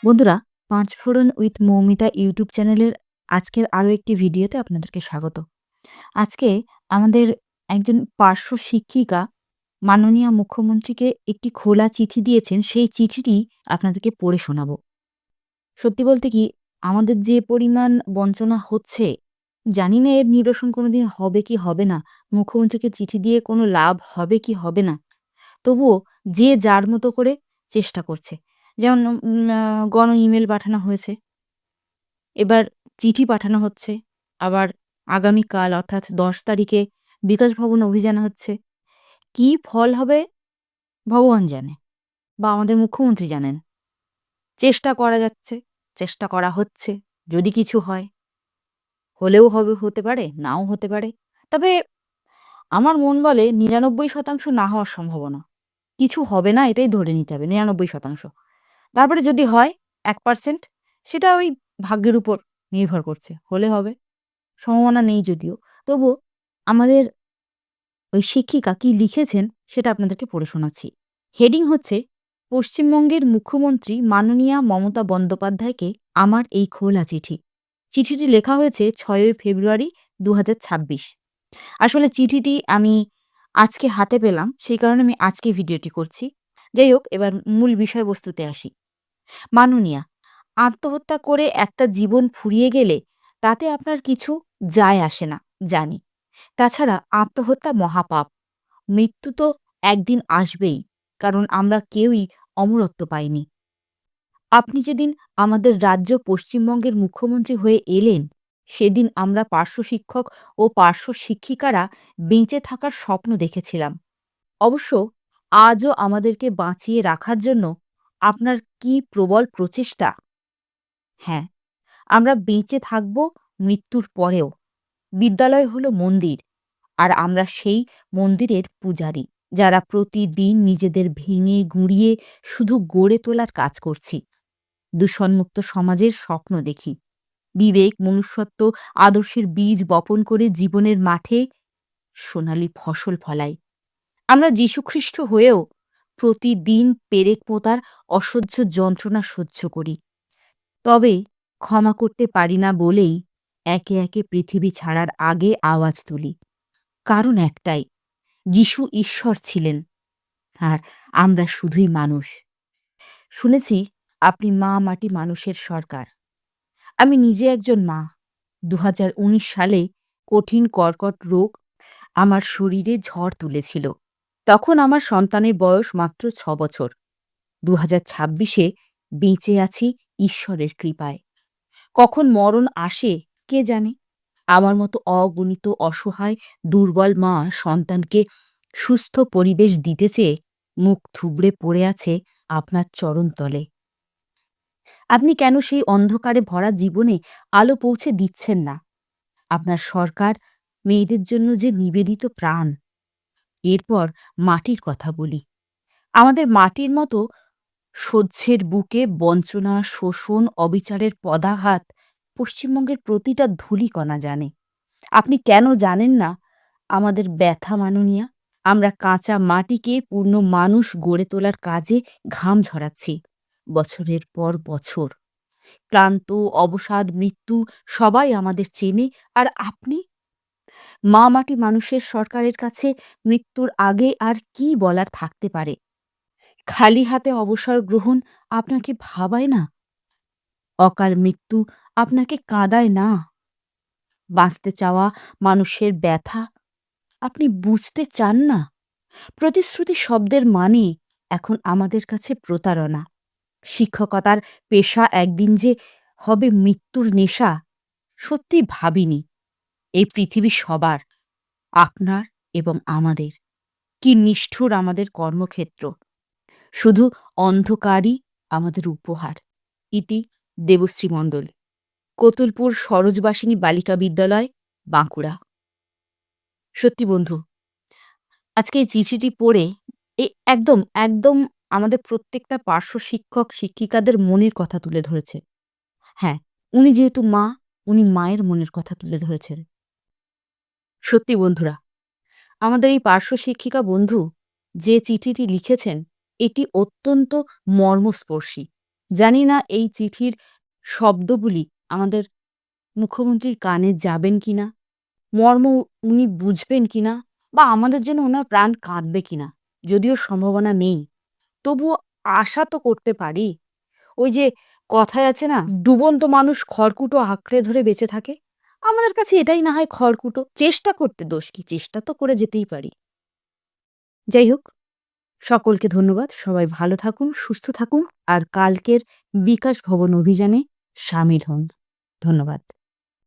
বন্ধুরা, 'পাঁচ ফোড়ন উইথ মৌমিতা' ইউটিউব চ্যানেলের আজকের আরও একটি ভিডিওতে আপনাদেরকে স্বাগত। আজকে আমাদের একজন পার্শ্ব শিক্ষিকা মাননীয় মুখ্যমন্ত্রীকে একটি খোলা চিঠি দিয়েছেন, সেই চিঠিটি আপনাদেরকে পড়ে শোনাব। সত্যি বলতে কি, আমাদের যে পরিমাণ বঞ্চনা হচ্ছে, জানি না এর নিরসন কোনোদিন হবে কি হবে না। মুখ্যমন্ত্রীকে চিঠি দিয়ে কোনো লাভ হবে কি হবে না। তবুও যে যার মতো করে চেষ্টা করছে। যেমন গণ ইমেইল পাঠানো হয়েছে। এবার চিঠি পাঠানো হচ্ছে। আবার আগামীকাল অর্থাৎ ১০ তারিখে বিকাশ ভবন অভিযান হচ্ছে। কী ফল হবে ভগবান জানে বা আমাদের মুখ্যমন্ত্রী জানেন। চেষ্টা করা যাচ্ছে, চেষ্টা করা হচ্ছে। যদি কিছু হয়, হলেও হতে পারে, নাও হতে পারে। তবে আমার মন বলে ৯৯% না হওয়ার সম্ভাবনা। কিছু হবে না এটাই ধরে নিতে হবে ৯৯%। তারপরে যদি হয় ১% সেটা ওই ভাগ্যের উপর নির্ভর করছে। হলে হবে, সম্ভাবনা নেই যদিও। তবুও আমাদের ওই শিক্ষিকা কি লিখেছেন সেটা আপনাদেরকে পড়ে শোনাচ্ছি। হেডিং হচ্ছে, পশ্চিমবঙ্গের মুখ্যমন্ত্রী মাননীয়া মমতা বন্দ্যোপাধ্যায়কে আমার এই খোলা চিঠি। চিঠিটি লেখা হয়েছে ৬ই ফেব্রুয়ারি ২০২৬। আসলে চিঠিটি আমি আজকে হাতে পেলাম, সেই কারণে আমি আজকে ভিডিওটি করছি। যাই হোক, এবার মূল বিষয়বস্তুতে আসি। মাননীয়া, আত্মহত্যা করে একটা জীবন ফুরিয়ে গেলে তাতে আপনার কিছু যায় আসে না, জানি। তাছাড়া আত্মহত্যা মহাপাপ। মৃত্যু তো একদিন আসবেই, কারণ আমরা কেউই অমরত্ব পাইনি। আপনি যেদিন আমাদের রাজ্য পশ্চিমবঙ্গের মুখ্যমন্ত্রী হয়ে এলেন, সেদিন আমরা পার্শ্ব শিক্ষক ও পার্শ্ব শিক্ষিকারা বেঁচে থাকার স্বপ্ন দেখেছিলাম। অবশ্য আজও আমাদেরকে বাঁচিয়ে রাখার জন্য আপনার কি প্রবল প্রচেষ্টা! হ্যাঁ, আমরা বেঁচে থাকব মৃত্যুর পরেও। বিদ্যালয় হলো মন্দির, আর আমরা সেই মন্দিরের পূজারী, যারা প্রতিদিন নিজেদের ভেঙে গুঁড়িয়ে শুধু গড়ে তোলার কাজ করছি। দূষণমুক্ত সমাজের স্বপ্ন দেখি। বিবেক, মনুষ্যত্ব, আদর্শের বীজ বপন করে জীবনের মাঠে সোনালি ফসল ফলাই। আমরা যীশুখ্রিস্ট হয়েও প্রতিদিন পেরেক পোঁতার অসহ্য যন্ত্রণা সহ্য করি। তবে ক্ষমা করতে পারি না বলেই একে একে পৃথিবী ছাড়ার আগে আওয়াজ তুলি। কারণ একটাই, যিশু ঈশ্বর ছিলেন, আর আমরা শুধুই মানুষ। শুনেছি আপনি মা মাটি মানুষের সরকার। আমি নিজে একজন মা। ২০১৯ সালে কঠিন কর্কট রোগ আমার শরীরে ঝড় তুলেছিল। তখন আমার সন্তানের বয়স মাত্র ৬ বছর। ২০২৬-এ বেঁচে আছি ঈশ্বরের কৃপায়। কখন মরণ আসে কে জানে? আমার মতো অগণিত অসহায় দুর্বল মা সন্তানকে সুস্থ পরিবেশ দিতে চেয়ে মুখ থুবড়ে পড়ে আছে আপনার চরণতলে। আপনি কেন সেই অন্ধকারে ভরা জীবনে আলো পৌঁছে দিচ্ছেন না? আপনার সরকার মেয়েদের জন্য যে নিবেদিত প্রাণ। এরপর মাটির কথা বলি। আমাদের মাটির মতো সহ্যের বুকে বঞ্চনা, শোষণ, অবিচারের পদাঘাত পশ্চিমবঙ্গের প্রতিটা ধূলিকণা জানে। আপনি কেন জানেন না আমাদের ব্যথা মাননীয়া? আমরা কাঁচা মাটিকে পূর্ণ মানুষ গড়ে তোলার কাজে ঘাম ঝরাচ্ছি বছরের পর বছর। ক্লান্ত, অবসাদ, মৃত্যু সবাই আমাদের চেনে, আর আপনি? মা মাটি মানুষের সরকারের কাছে মৃত্যুর আগে আর কি বলার থাকতে পারে? খালি হাতে অবসর গ্রহণ আপনাকে ভাবায় না? অকাল মৃত্যু আপনাকে কাঁদায় না? বাঁচতে চাওয়া মানুষের ব্যথা আপনি বুঝতে চান না? প্রতিশ্রুতি শব্দের মানে এখন আমাদের কাছে প্রতারণা। শিক্ষকতার পেশা একদিন যে হবে মৃত্যুর নেশা, সত্যি ভাবিনি। এই পৃথিবী সবার, আপনার এবং আমাদের। কি নিষ্ঠুর আমাদের কর্মক্ষেত্র! শুধু অন্ধকারই আমাদের উপহার। ইতি দেবশ্রী মণ্ডল, কতুলপুর সরোজবাসিনী বালিকা বিদ্যালয়, বাঁকুড়া। সত্যি বন্ধু, আজকে এই চিঠিটি পড়ে একদম, একদম আমাদের প্রত্যেকটা পার্শ্ব শিক্ষক শিক্ষিকাদের মনের কথা তুলে ধরেছে। হ্যাঁ, উনি যেহেতু মা, উনি মায়ের মনের কথা তুলে ধরেছেন। সত্যি বন্ধুরা, আমাদের এই পার্শ্ব শিক্ষিকা বন্ধু যে চিঠিটি লিখেছেন, এটি অত্যন্ত মর্মস্পর্শী। জানি না এই চিঠির শব্দগুলি আমাদের মুখ্যমন্ত্রীর কানে যাবেন কিনা, মর্ম উনি বুঝবেন কিনা বা আমাদের জন্য উনার প্রাণ কাঁদবে কিনা। যদিও সম্ভাবনা নেই, তবুও আশা তো করতে পারি। ওই যে কথায় আছে না, ডুবন্ত মানুষ খড়কুটো আঁকড়ে ধরে বেঁচে থাকে। আমাদের কাছে এটাই না হয় খড়কুটো। চেষ্টা করতে দোষ কি? চেষ্টা তো করে যেতেই পারি। যাই হোক, সকলকে ধন্যবাদ। সবাই ভালো থাকুন, সুস্থ থাকুন আর কালকের বিকাশ ভবন অভিযানে শামিল হন। ধন্যবাদ।